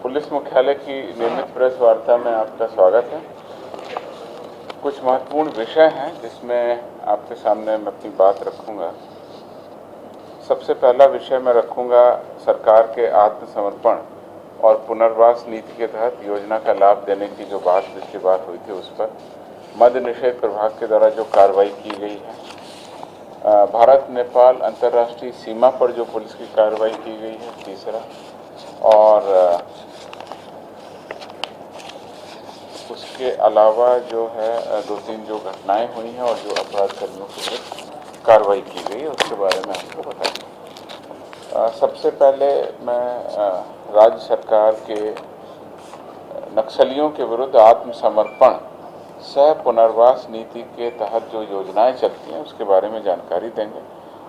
Police मुख्यालय की नियमित प्रेस वार्ता में आपका स्वागत है। कुछ महत्वपूर्ण विषय हैं जिसमें आपके सामने मैं अपनी बात रखूंगा। सबसे पहला विषय मैं रखूंगा सरकार के आत्मसमर्पण और पुनर्वास नीति के तहत योजना का लाभ देने की जो बात पिछली बार हुई थी उस पर, मद्य निषेध प्रभाग के द्वारा जो कार्रवाई की गई है, भारत नेपाल अंतर्राष्ट्रीय सीमा पर जो पुलिस की कार्रवाई की गई है, तीसरा, और उसके अलावा जो है दो तीन जो घटनाएं हुई हैं और जो अपराध कर्मियों के विरुद्ध कार्रवाई की गई है उसके बारे में आपको बताऊंगा। सबसे पहले मैं राज्य सरकार के नक्सलियों के विरुद्ध आत्मसमर्पण सह पुनर्वास नीति के तहत जो योजनाएं चलती हैं उसके बारे में जानकारी देंगे।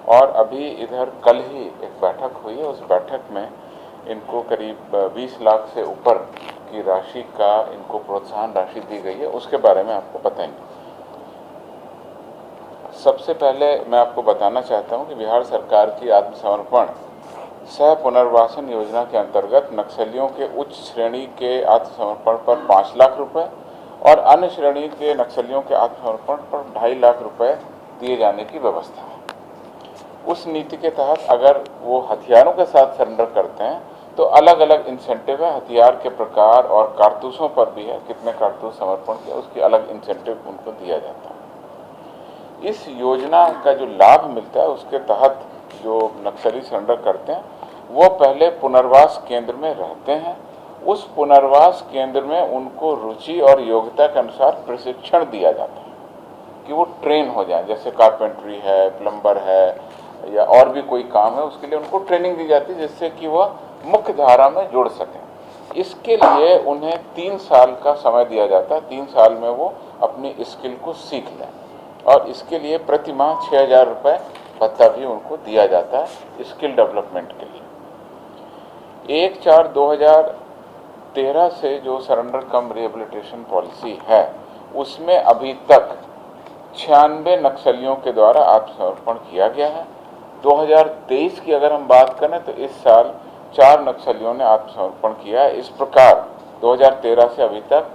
और अभी इधर कल ही एक बैठक हुई है, उस बैठक में इनको करीब 20 लाख से ऊपर की राशि का इनको प्रोत्साहन राशि दी गई है, उसके बारे में आपको बताएंगे। सबसे पहले मैं आपको बताना चाहता हूं कि बिहार सरकार की आत्मसमर्पण सह पुनर्वासन योजना के अंतर्गत नक्सलियों के उच्च श्रेणी के आत्मसमर्पण पर 5 लाख रुपए और अन्य श्रेणी के नक्सलियों के आत्मसमर्पण पर 2.5 लाख रुपए दिए जाने की व्यवस्था है। उस नीति के तहत अगर वो हथियारों के साथ सरेंडर करते हैं तो अलग अलग इंसेंटिव है, हथियार के प्रकार और कारतूसों पर भी है, कितने कारतूस समर्पण किया उसकी अलग इंसेंटिव उनको दिया जाता है। इस योजना का जो लाभ मिलता है उसके तहत जो नक्सली सरेंडर करते हैं वो पहले पुनर्वास केंद्र में रहते हैं। उस पुनर्वास केंद्र में उनको रुचि और योग्यता के अनुसार प्रशिक्षण दिया जाता है कि वो ट्रेन हो जाए, जैसे कारपेंटरी है, प्लम्बर है या और भी कोई काम है, उसके लिए उनको ट्रेनिंग दी जाती है जिससे कि वह मुख्य धारा में जुड़ सकें। इसके लिए उन्हें 3 साल का समय दिया जाता है। 3 साल में वो अपनी स्किल को सीख लें और इसके लिए प्रति माह 6,000 रुपये भत्ता भी उनको दिया जाता है स्किल डेवलपमेंट के लिए। 1/4/2013 से जो सरेंडर कम रिहेबिलिटेशन पॉलिसी है उसमें अभी तक 96 नक्सलियों के द्वारा आत्मसमर्पण किया गया है। 2023 की अगर हम बात करें तो इस साल 4 नक्सलियों ने आत्मसमर्पण किया है। इस प्रकार 2013 से अभी तक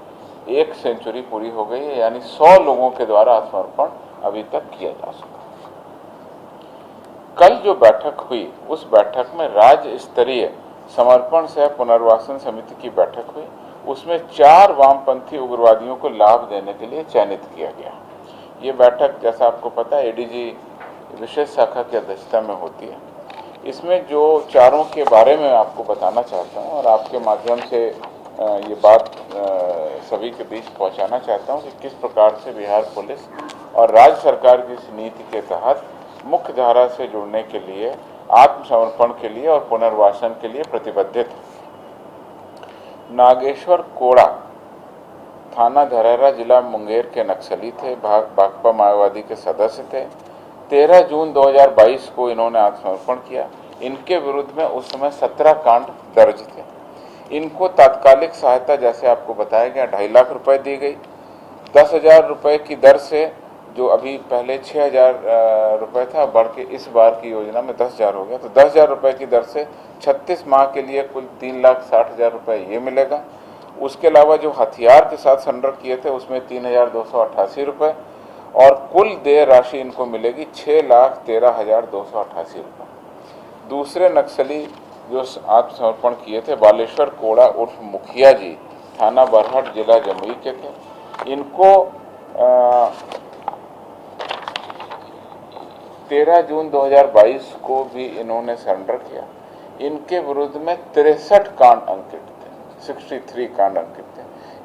1 सेंचुरी पूरी हो गई है, यानी 100 लोगों के द्वारा आत्मसमर्पण अभी तक किया जा सका। कल जो बैठक हुई उस बैठक में राज्य स्तरीय समर्पण सह पुनर्वासन समिति की बैठक हुई। उसमें 4 वामपंथी उग्रवादियों को लाभ देने के लिए चयनित किया गया। ये बैठक जैसा आपको पता है एडीजी विशेष शाखा की अध्यक्षता में होती है। इसमें जो चारों के बारे में आपको बताना चाहता हूँ और आपके माध्यम से ये बात सभी के बीच पहुँचाना चाहता हूँ कि किस प्रकार से बिहार पुलिस और राज्य सरकार की इस नीति के तहत मुख्य धारा से जुड़ने के लिए, आत्मसमर्पण के लिए और पुनर्वासन के लिए प्रतिबद्धित है। नागेश्वर कोड़ा थाना धरहरा जिला मुंगेर के नक्सली थे, भाकपा माओवादी के सदस्य थे। 13 जून 2022 को इन्होंने आत्मसमर्पण किया। इनके विरुद्ध में उस समय 17 कांड दर्ज थे। इनको तात्कालिक सहायता जैसे आपको बताया गया 2.5 लाख रुपए दी गई। 10,000 रुपए की दर से, जो अभी पहले 6,000 रुपये था, बढ़ के इस बार की योजना में 10,000 हो गया, तो 10,000 रुपये की दर से 36 माह के लिए कुल 3,60,000 रुपये ये मिलेगा। उसके अलावा जो हथियार के साथ सरेंडर किए थे उसमें 3,288 रुपये और कुल देय राशि इनको मिलेगी 6,13,288 रुपये। दूसरे नक्सली जो आत्मसमर्पण किए थे बालेश्वर कोड़ा उर्फ मुखिया जी, थाना बरहट जिला जमुई के थे। इनको 13 जून 2022 को भी इन्होंने सरेंडर किया। इनके विरुद्ध में 63 कांड अंकित थे, 63 कांड अंकित थे।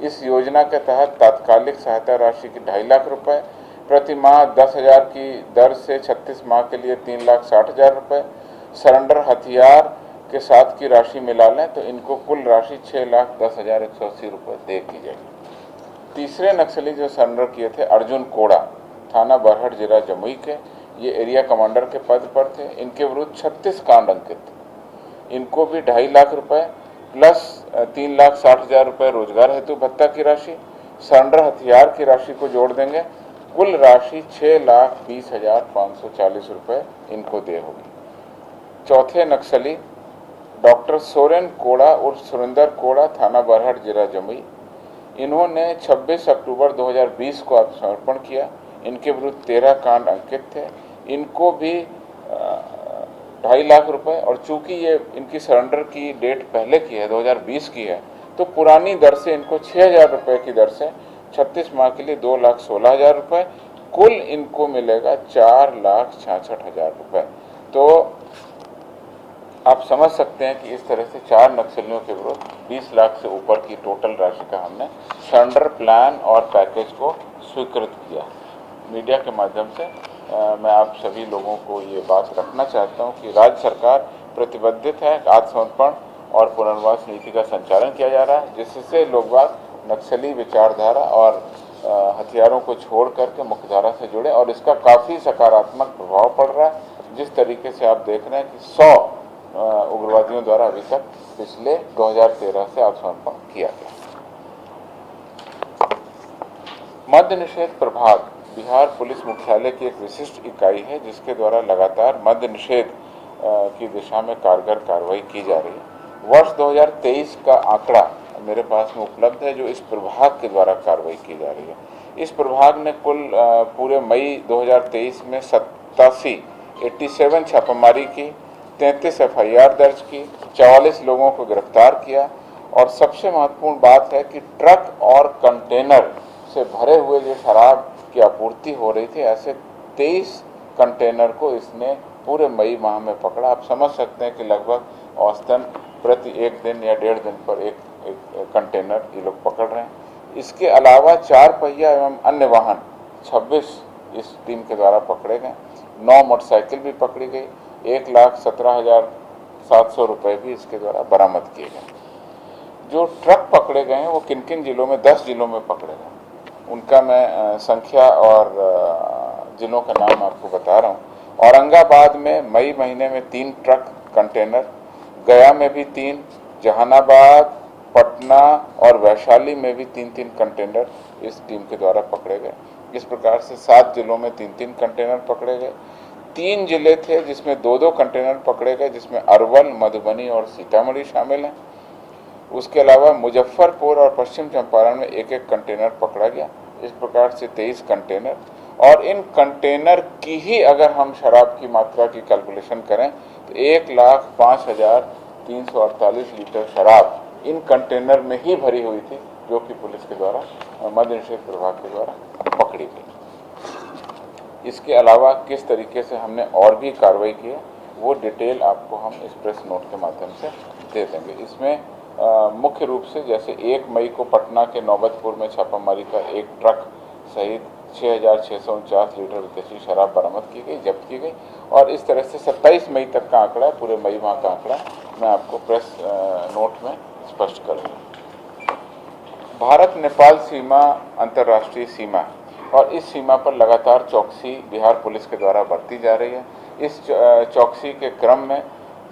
इस योजना के तहत तात्कालिक सहायता राशि की 2.5 लाख रुपए, प्रति माह 10,000 की दर से 36 माह के लिए 3,60,000 रुपये, सरेंडर हथियार के साथ की राशि मिला लें तो इनको कुल राशि 6,10,180 रुपये दे की जाएगी। तीसरे नक्सली जो सरेंडर किए थे अर्जुन कोड़ा, थाना बरहट जिला जमुई के, ये एरिया कमांडर के पद पर थे। इनके विरुद्ध 36 कांड अंकित थे। इनको भी 2.5 लाख रुपए प्लस 3,60,000 रुपये रोजगार हेतु भत्ता की राशि, सरेंडर हथियार की राशि को जोड़ देंगे, कुल राशि 6,20,540 रुपये इनको दे होगी। चौथे नक्सली डॉक्टर सोरेन कोड़ा उर्फ सुरेंद्र कोड़ा, थाना बरहट, जिला जमुई। इन्होंने 26 अक्टूबर 2020 को आत्मसमर्पण किया। इनके विरुद्ध 13 कांड अंकित थे। इनको भी 2.5 लाख रुपए, और चूंकि ये इनकी सरेंडर की डेट पहले की है, 2020 की है, तो पुरानी दर से इनको 6,000 रुपए की दर से 36 माह के लिए 2,16,000 रुपए, कुल इनको मिलेगा 4,66,000 रुपए। तो आप समझ सकते हैं कि इस तरह से 4 नक्सलियों के विरुद्ध 20 लाख से ऊपर की टोटल राशि का हमने सरेंडर प्लान और पैकेज को स्वीकृत किया। मीडिया के माध्यम से मैं आप सभी लोगों को ये बात रखना चाहता हूँ कि राज्य सरकार प्रतिबद्ध है, आत्मसमर्पण और पुनर्वास नीति का संचालन किया जा रहा है, जिससे लोग बाग नक्सली विचारधारा और हथियारों को छोड़ करके मुख्यधारा से जुड़े, और इसका काफ़ी सकारात्मक प्रभाव पड़ रहा है। जिस तरीके से आप देख रहे हैं कि 100 उग्रवादियों द्वारा अभी तक पिछले 2013 से आत्मसमर्पण किया गया। मद्य निषेध प्रभाग बिहार पुलिस मुख्यालय की एक विशिष्ट इकाई है, जिसके द्वारा लगातार मद्य निषेध की दिशा में कारगर कार्रवाई की जा रही है। वर्ष 2023 का आंकड़ा मेरे पास में उपलब्ध है, जो इस प्रभाग के द्वारा कार्रवाई की जा रही है। इस प्रभाग ने कुल पूरे मई 2023 में 87 छापेमारी की, 33 FIR दर्ज की, 44 लोगों को गिरफ्तार किया, और सबसे महत्वपूर्ण बात है कि ट्रक और कंटेनर से भरे हुए जो शराब की आपूर्ति हो रही थी, ऐसे 23 कंटेनर को इसने पूरे मई माह में पकड़ा। आप समझ सकते हैं कि लगभग औसतन प्रति 1 दिन या 1.5 दिन पर एक कंटेनर ये लोग पकड़ रहे हैं। इसके अलावा 4 पहिया एवं अन्य वाहन 26 इस टीम के द्वारा पकड़े गए। 9 मोटरसाइकिल भी पकड़ी गई। 1,17,700 रुपये भी इसके द्वारा बरामद किए गए। जो ट्रक पकड़े गए हैं वो किन किन जिलों में, 10 जिलों में पकड़े गए, उनका मैं संख्या और जिलों का नाम आपको बता रहा हूँ। औरंगाबाद में मई महीने में 3 ट्रक कंटेनर, गया में भी 3, जहानाबाद, पटना और वैशाली में भी 3-3 कंटेनर इस टीम के द्वारा पकड़े गए। इस प्रकार से 7 जिलों में 3-3 कंटेनर पकड़े गए। 3 जिले थे जिसमें 2-2 कंटेनर पकड़े गए, जिसमें अरवल, मधुबनी और सीतामढ़ी शामिल हैं। उसके अलावा मुजफ्फरपुर और पश्चिम चंपारण में 1-1 कंटेनर पकड़ा गया। इस प्रकार से 23 कंटेनर, और इन कंटेनर की ही अगर हम शराब की मात्रा की कैलकुलेशन करें तो 1,05,348 लीटर शराब इन कंटेनर में ही भरी हुई थी, जो कि पुलिस के द्वारा मद्य निषेध प्रभाग के द्वारा पकड़ी गई। इसके अलावा किस तरीके से हमने और भी कार्रवाई की है वो डिटेल आपको हम इस प्रेस नोट के माध्यम से दे देंगे। इसमें मुख्य रूप से जैसे 1 मई को पटना के नौबतपुर में छापामारी का 1 ट्रक सहित 6,649 लीटर विदेशी शराब बरामद की गई, जब्त की गई, और इस तरह से 27 मई तक का आंकड़ा, पूरे मई माह का आंकड़ा मैं आपको प्रेस नोट में स्पष्ट करूँगा। भारत नेपाल सीमा अंतर्राष्ट्रीय सीमा है, और इस सीमा पर लगातार चौकसी बिहार पुलिस के द्वारा बरती जा रही है। इस चौकसी के क्रम में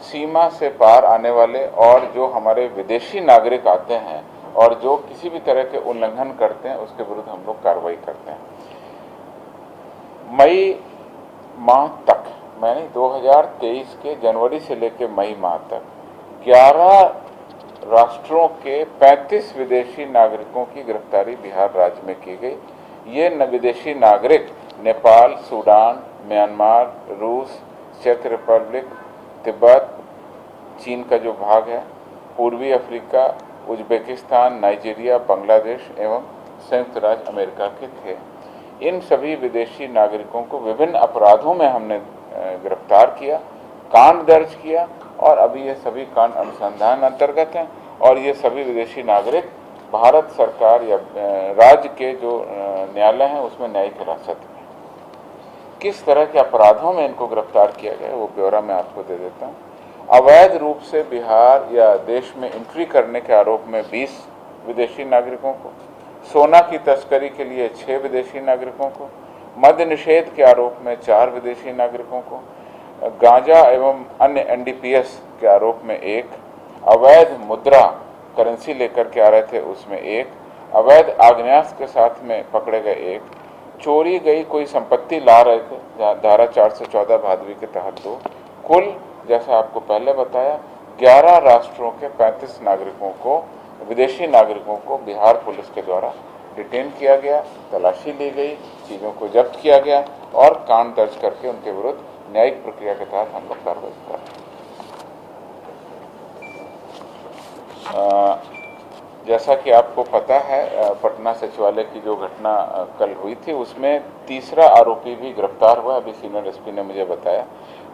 सीमा से पार आने वाले और जो हमारे विदेशी नागरिक आते हैं और जो किसी भी तरह के उल्लंघन करते हैं, उसके विरुद्ध हम लोग कार्रवाई करते हैं। मई माह तक, मैंने 2023 के जनवरी से लेकर मई माह तक 11 राष्ट्रों के 35 विदेशी नागरिकों की गिरफ्तारी बिहार राज्य में की गई। ये विदेशी नागरिक नेपाल, सूडान, म्यांमार, रूस, चेक रिपब्लिक, तिब्बत, चीन का जो भाग है, पूर्वी अफ्रीका, उज्बेकिस्तान, नाइजीरिया, बांग्लादेश एवं संयुक्त राज्य अमेरिका के थे। इन सभी विदेशी नागरिकों को विभिन्न अपराधों में हमने गिरफ्तार किया, कांड दर्ज किया, और अभी ये सभी कांड अनुसंधान अंतर्गत हैं, और ये सभी विदेशी नागरिक भारत सरकार या राज्य के जो न्यायालय हैं उसमें न्यायिक हिरासत में। किस तरह के अपराधों में इनको गिरफ्तार किया गया वो ब्यौरा मैं आपको दे देता हूँ। अवैध रूप से बिहार या देश में एंट्री करने के आरोप में 20 विदेशी नागरिकों को, सोना की तस्करी के लिए 6 विदेशी नागरिकों को, मद्य निषेध के आरोप में 4 विदेशी नागरिकों को, गांजा एवं अन्य NDPS के आरोप में 1, अवैध मुद्रा करेंसी लेकर के आ रहे थे उसमें 1, अवैध आग्नेयास्त्र के साथ में पकड़े गए 1, चोरी गई कोई संपत्ति ला रहे थे धारा 414 भादवी के तहत 2, कुल जैसा आपको पहले बताया 11 राष्ट्रों के 35 नागरिकों को, विदेशी नागरिकों को बिहार पुलिस के द्वारा डिटेन किया गया, तलाशी ली गई, चीज़ों को जब्त किया गया और कांड दर्ज करके उनके विरुद्ध न्यायिक प्रक्रिया के तहत हम लोग कार्रवाई कर रहे हैं। जैसा कि आपको पता है, पटना सचिवालय की जो घटना कल हुई थी उसमें तीसरा आरोपी भी गिरफ्तार हुआ, अभी सीनियर एसपी ने मुझे बताया।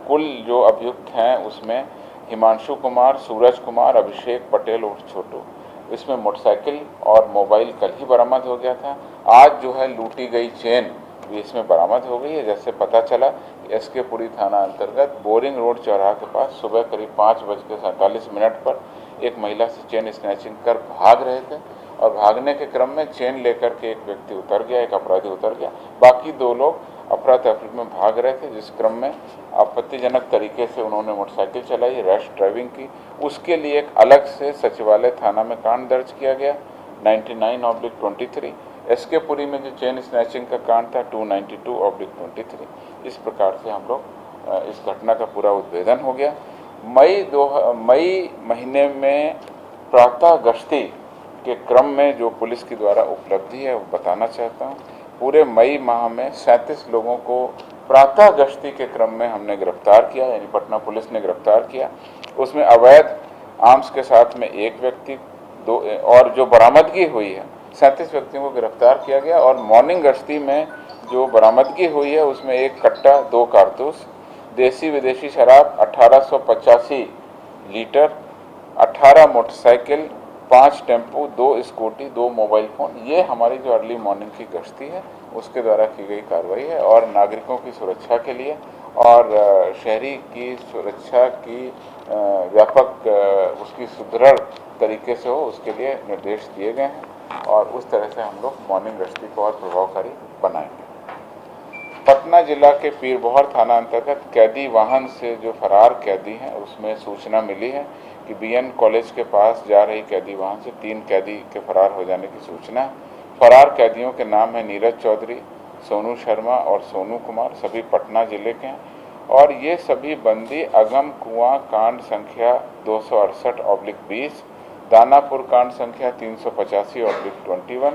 कुल जो अभियुक्त हैं उसमें हिमांशु कुमार, सूरज कुमार, अभिषेक पटेल और छोटू। इसमें मोटरसाइकिल और मोबाइल कल ही बरामद हो गया था। आज जो है लूटी गई चेन भी इसमें बरामद हो गई है। जैसे पता चला एसके पुरी थाना अंतर्गत बोरिंग रोड चौराहा के पास सुबह करीब 5:47 पर एक महिला से चेन स्नैचिंग कर भाग रहे थे और भागने के क्रम में चेन लेकर के एक व्यक्ति उतर गया, एक अपराधी उतर गया। बाकी 2 लोग अफरा तफरी में भाग रहे थे, जिस क्रम में आपत्तिजनक तरीके से उन्होंने मोटरसाइकिल चलाई, रैश ड्राइविंग की। उसके लिए एक अलग से सचिवालय थाना में कांड दर्ज किया गया 99/23। एसके पुरी में जो चेन स्नैचिंग का कांड था 292/23। इस प्रकार से हम लोग इस घटना का पूरा उद्भेदन हो गया। मई महीने में प्रातः गश्ती के क्रम में जो पुलिस के द्वारा उपलब्धि है वो बताना चाहता हूँ। पूरे मई माह में 37 लोगों को प्रातः गश्ती के क्रम में हमने गिरफ्तार किया, यानी पटना पुलिस ने गिरफ्तार किया। उसमें अवैध आर्म्स के साथ में एक व्यक्ति, 2 और जो बरामदगी हुई है 37 व्यक्तियों को गिरफ्तार किया गया। और मॉर्निंग गश्ती में जो बरामदगी हुई है उसमें 1 कट्टा, 2 कारतूस, देसी विदेशी शराब 1885 litre, 18 motorcycle, 5 tempo, 2 scooty, 2 mobile phone. ये हमारी जो अर्ली मॉर्निंग की गश्ती है उसके द्वारा की गई कार्रवाई है। और नागरिकों की सुरक्षा के लिए और शहरी की सुरक्षा की व्यापक उसकी सुदृढ़ तरीके से हो उसके लिए निर्देश दिए गए हैं और उस तरह से हम लोग मॉर्निंग गश्ती को और प्रभावकारी बनाएंगे। पटना जिला के पीरबोहर थाना अंतर्गत कैदी वाहन से जो फरार कैदी हैं उसमें सूचना मिली है कि बीएन कॉलेज के पास जा रही कैदी वाहन से 3 कैदी के फरार हो जाने की सूचना है। फरार कैदियों के नाम है नीरज चौधरी, सोनू शर्मा और सोनू कुमार, सभी पटना जिले के हैं और ये सभी बंदी अगम कुआं कांड संख्या 268/20, दानापुर कांड संख्या 385/21,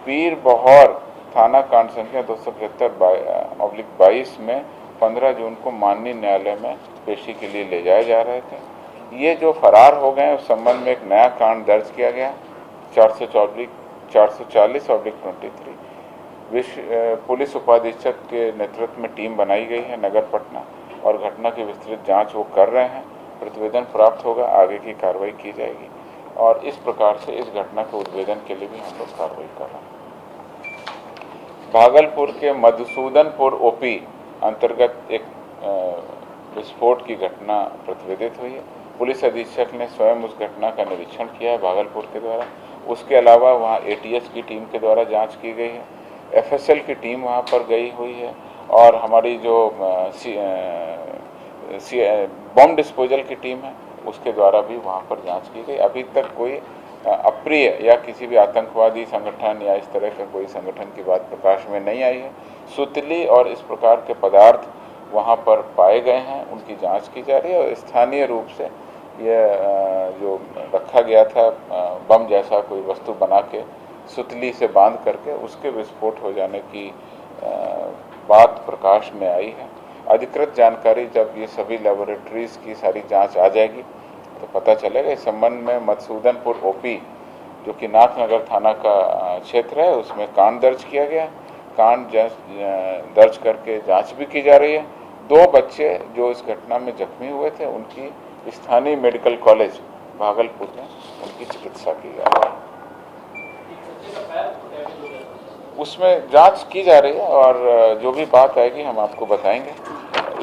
पीरबोहर थाना कांड संख्या 275/22 में 15 जून को माननीय न्यायालय में पेशी के लिए ले जाए जा रहे थे। ये जो फरार हो गए उस संबंध में एक नया कांड दर्ज किया गया 440/23। पुलिस उपाधीक्षक के नेतृत्व में टीम बनाई गई है नगर पटना और घटना की विस्तृत जांच वो कर रहे हैं। प्रतिवेदन प्राप्त होगा, आगे की कार्रवाई की जाएगी और इस प्रकार से इस घटना के उद्भेदन के लिए भी हम लोग कार्रवाई कर रहे हैं। भागलपुर के मधुसूदनपुर ओपी अंतर्गत एक विस्फोट की घटना प्रतिवेदित हुई है। पुलिस अधीक्षक ने स्वयं उस घटना का निरीक्षण किया है भागलपुर के द्वारा। उसके अलावा वहां एटीएस की टीम के द्वारा जांच की गई है, एफएसएल की टीम वहां पर गई हुई है और हमारी जो बम डिस्पोजल की टीम है उसके द्वारा भी वहां पर जांच की गई। अभी तक कोई अप्रिय या किसी भी आतंकवादी संगठन या इस तरह का कोई संगठन की बात प्रकाश में नहीं आई है। सुतली और इस प्रकार के पदार्थ वहां पर पाए गए हैं, उनकी जांच की जा रही है और स्थानीय रूप से यह जो रखा गया था बम जैसा कोई वस्तु बना के सुतली से बांध करके उसके विस्फोट हो जाने की बात प्रकाश में आई है। अधिकृत जानकारी जब ये सभी लेबोरेटरीज की सारी जांच आ जाएगी तो पता चलेगा। इस संबंध में मधुसूदनपुर ओपी जो कि नाथनगर थाना का क्षेत्र है उसमें कांड दर्ज किया गया। कांड दर्ज करके जांच भी की जा रही है। 2 बच्चे जो इस घटना में जख्मी हुए थे उनकी स्थानीय मेडिकल कॉलेज भागलपुर में उनकी चिकित्सा की जा रही है। उसमें जांच की जा रही है और जो भी बात आएगी हम आपको बताएंगे।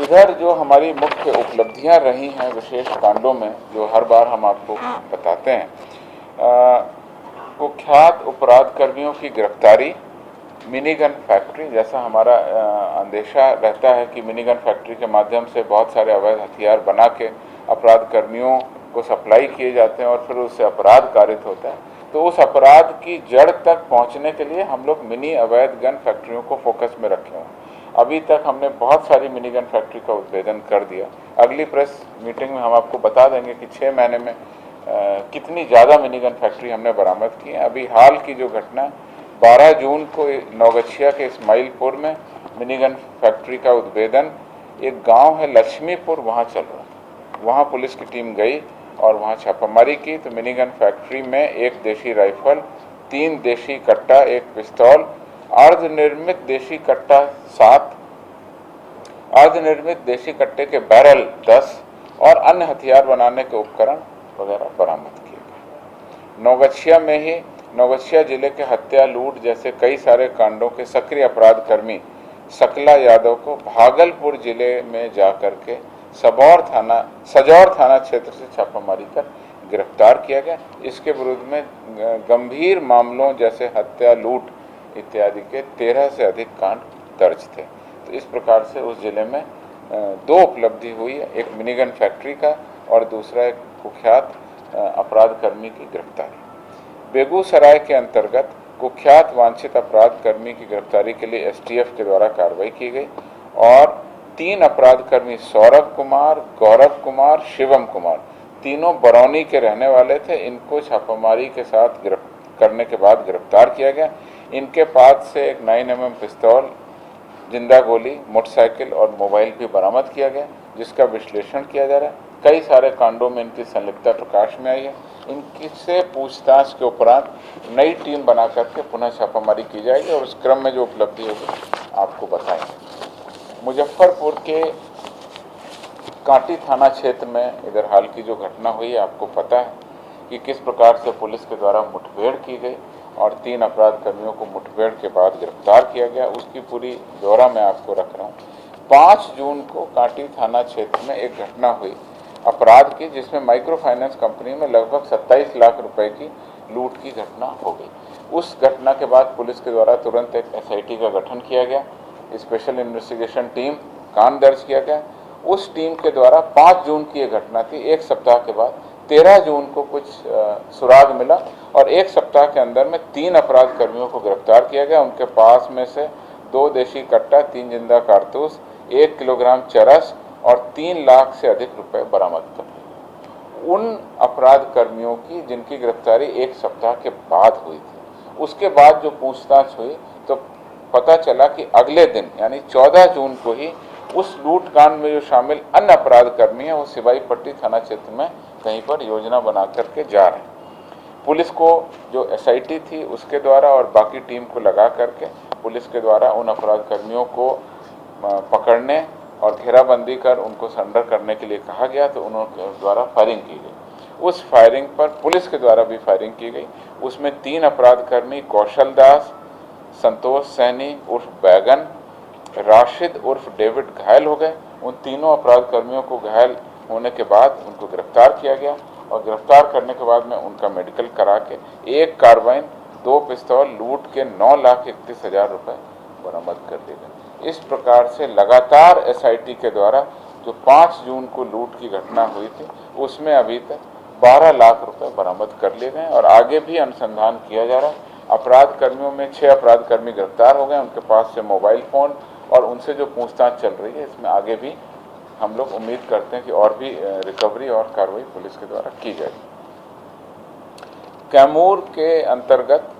इधर जो हमारी मुख्य उपलब्धियां रही हैं विशेष कांडों में जो हर बार हम आपको बताते हैं, कुख्यात अपराध कर्मियों की गिरफ्तारी, मिनीगन फैक्ट्री, जैसा हमारा अंदेशा रहता है कि मिनीगन फैक्ट्री के माध्यम से बहुत सारे अवैध हथियार बना के अपराध कर्मियों को सप्लाई किए जाते हैं और फिर उससे अपराध कारित होता है। तो उस अपराध की जड़ तक पहुंचने के लिए हम लोग मिनी अवैध गन फैक्ट्रियों को फोकस में रखे हैं। अभी तक हमने बहुत सारी मिनी गन फैक्ट्री का उद्भेदन कर दिया। अगली प्रेस मीटिंग में हम आपको बता देंगे कि 6 महीने में कितनी ज़्यादा मिनी गन फैक्ट्री हमने बरामद की है। अभी हाल की जो घटना 12 जून को नौगछिया के इस्माइलपुर में मिनी गन फैक्ट्री का उद्भेदन, एक गांव है लक्ष्मीपुर, वहाँ चल रहा है। वहाँ पुलिस की टीम गई और वहाँ छापामारी की तो मिनी गन फैक्ट्री में एक देशी राइफल, 3 देशी कट्टा, एक पिस्तौल, अर्धनिर्मित देशी कट्टा 7, अर्धनिर्मित देशी कट्टे के बैरल 10 और अन्य हथियार बनाने के उपकरण वगैरह बरामद किए गए। नौगछिया में ही नौगछिया जिले के हत्या, लूट जैसे कई सारे कांडों के सक्रिय अपराध कर्मी सकला यादव को भागलपुर जिले में जाकर के सजौर थाना क्षेत्र से छापामारी कर गिरफ्तार किया गया। इसके विरुद्ध में गंभीर मामलों जैसे हत्या, लूट इत्यादि के 13 से अधिक कांड दर्ज थे। तो इस प्रकार से उस जिले में 2 उपलब्धि हुई है, एक मिनीगन फैक्ट्री का और दूसरा एक कुख्यात अपराध कर्मी की गिरफ्तारी। बेगूसराय के अंतर्गत कुख्यात वांछित अपराध कर्मी की गिरफ्तारी के लिए एसटीएफ के द्वारा कार्रवाई की गई और 3 अपराध कर्मी सौरभ कुमार, गौरव कुमार, शिवम कुमार, तीनों बरौनी के रहने वाले थे। इनको छापामारी के साथ करने के बाद गिरफ्तार किया गया। इनके पास से एक 9mm पिस्तौल, जिंदा गोली, मोटरसाइकिल और मोबाइल भी बरामद किया गया, जिसका विश्लेषण किया जा रहा है। कई सारे कांडों में इनकी संलिप्तता प्रकाश में आई है। इनकी से पूछताछ के उपरांत नई टीम बना करके पुनः छापामारी की जाएगी और उस क्रम में जो उपलब्धि होगी आपको बताएंगे। मुजफ्फरपुर के कांटी थाना क्षेत्र में इधर हाल की जो घटना हुई है, आपको पता है कि किस प्रकार से पुलिस के द्वारा मुठभेड़ की गई और 3 अपराध कर्मियों को मुठभेड़ के बाद गिरफ्तार किया गया। उसकी पूरी ब्यौरा मैं आपको रख रहा हूँ। 5 जून को कांटी थाना क्षेत्र में एक घटना हुई अपराध की, जिसमें माइक्रो फाइनेंस कंपनी में लगभग 27 लाख रुपए की लूट की घटना हो गई। उस घटना के बाद पुलिस के द्वारा तुरंत एक एसआईटी का गठन किया गया, स्पेशल इन्वेस्टिगेशन टीम, कांड दर्ज किया गया। उस टीम के द्वारा 5 जून की यह घटना थी। एक सप्ताह के बाद 13 जून को कुछ सुराग मिला और एक सप्ताह के अंदर में 3 अपराध कर्मियों को गिरफ्तार किया गया। उनके पास में से 2 देशी कट्टा, 3 जिंदा कारतूस, 1 किलोग्राम चरस और 3 लाख से अधिक रुपए बरामद कर लिए। उन अपराध कर्मियों की जिनकी गिरफ्तारी एक सप्ताह के बाद हुई थी, उसके बाद जो पूछताछ हुई तो पता चला कि अगले दिन यानी 14 जून को ही उस लूट कांड में जो शामिल अन्य अपराध कर्मी हैं वो सिवाई पट्टी थाना क्षेत्र में कहीं पर योजना बना करके जा रहे हैं। पुलिस को जो एसआईटी थी उसके द्वारा और बाकी टीम को लगा करके पुलिस के द्वारा उन अपराध कर्मियों को पकड़ने और घेराबंदी कर उनको सरेंडर करने के लिए कहा गया, तो उन्होंने द्वारा फायरिंग की गई। उस फायरिंग पर पुलिस के द्वारा भी फायरिंग की गई। उसमें 3 अपराध कर्मी कौशल दास, संतोष सैनी उर्फ बैगन, राशिद उर्फ डेविड घायल हो गए। उन तीनों अपराध कर्मियों को घायल होने के बाद उनको गिरफ्तार किया गया और गिरफ्तार करने के बाद में उनका मेडिकल करा के 1 कार्बाइन, 2 पिस्तौल, लूट के 9,31,000 रुपए बरामद कर दिए गए। इस प्रकार से लगातार एसआईटी के द्वारा जो 5 जून को लूट की घटना हुई थी उसमें अभी तक 12 लाख रुपए बरामद कर लिए गए और आगे भी अनुसंधान किया जा रहा है। अपराध कर्मियों में 6 अपराध कर्मी गिरफ्तार हो गए, उनके पास से मोबाइल फोन और उनसे जो पूछताछ चल रही है, इसमें आगे भी हम लोग उम्मीद करते हैं कि और भी रिकवरी और कार्रवाई पुलिस के द्वारा की जाएगी। कैमूर के अंतर्गत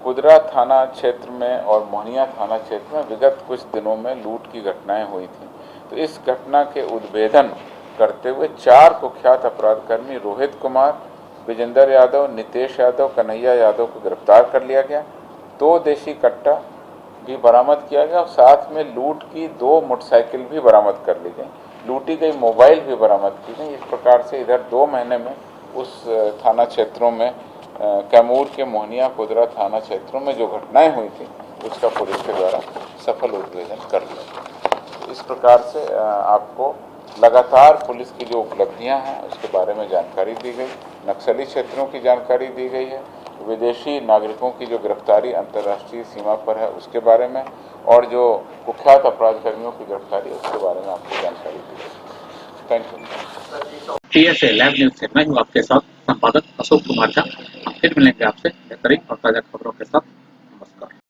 कुदरा थाना क्षेत्र में और मोहनिया थाना क्षेत्र में विगत कुछ दिनों में लूट की घटनाएं हुई थी। तो इस घटना के उद्भेदन करते हुए 4 कुख्यात अपराधकर्मी रोहित कुमार, विजेंद्र यादव, नितेश यादव, कन्हैया यादव को गिरफ्तार कर लिया गया। 2 देशी कट्टा भी बरामद किया गया और साथ में लूट की 2 मोटरसाइकिल भी बरामद कर ली गई। लूटी गई मोबाइल भी बरामद की गई। इस प्रकार से इधर 2 महीने में उस थाना क्षेत्रों में कैमूर के मोहनिया कुदरा थाना क्षेत्रों में जो घटनाएं हुई थी उसका पुलिस के द्वारा सफल उद्भेदन कर लिया। इस प्रकार से आपको लगातार पुलिस की जो उपलब्धियां हैं उसके बारे में जानकारी दी गई। नक्सली क्षेत्रों की जानकारी दी गई है, विदेशी नागरिकों की जो गिरफ्तारी अंतर्राष्ट्रीय सीमा पर है उसके बारे में और जो कुख्यात अपराध कर्मियों की गिरफ्तारी उसके बारे में आपको जानकारी दी गई। Thank you. TSA lab news से मैं हूँ आपके साथ संपादक अशोक कुमार झा। फिर मिलेंगे आपसे बेहतरीन और ताज़ा खबरों के साथ। नमस्कार।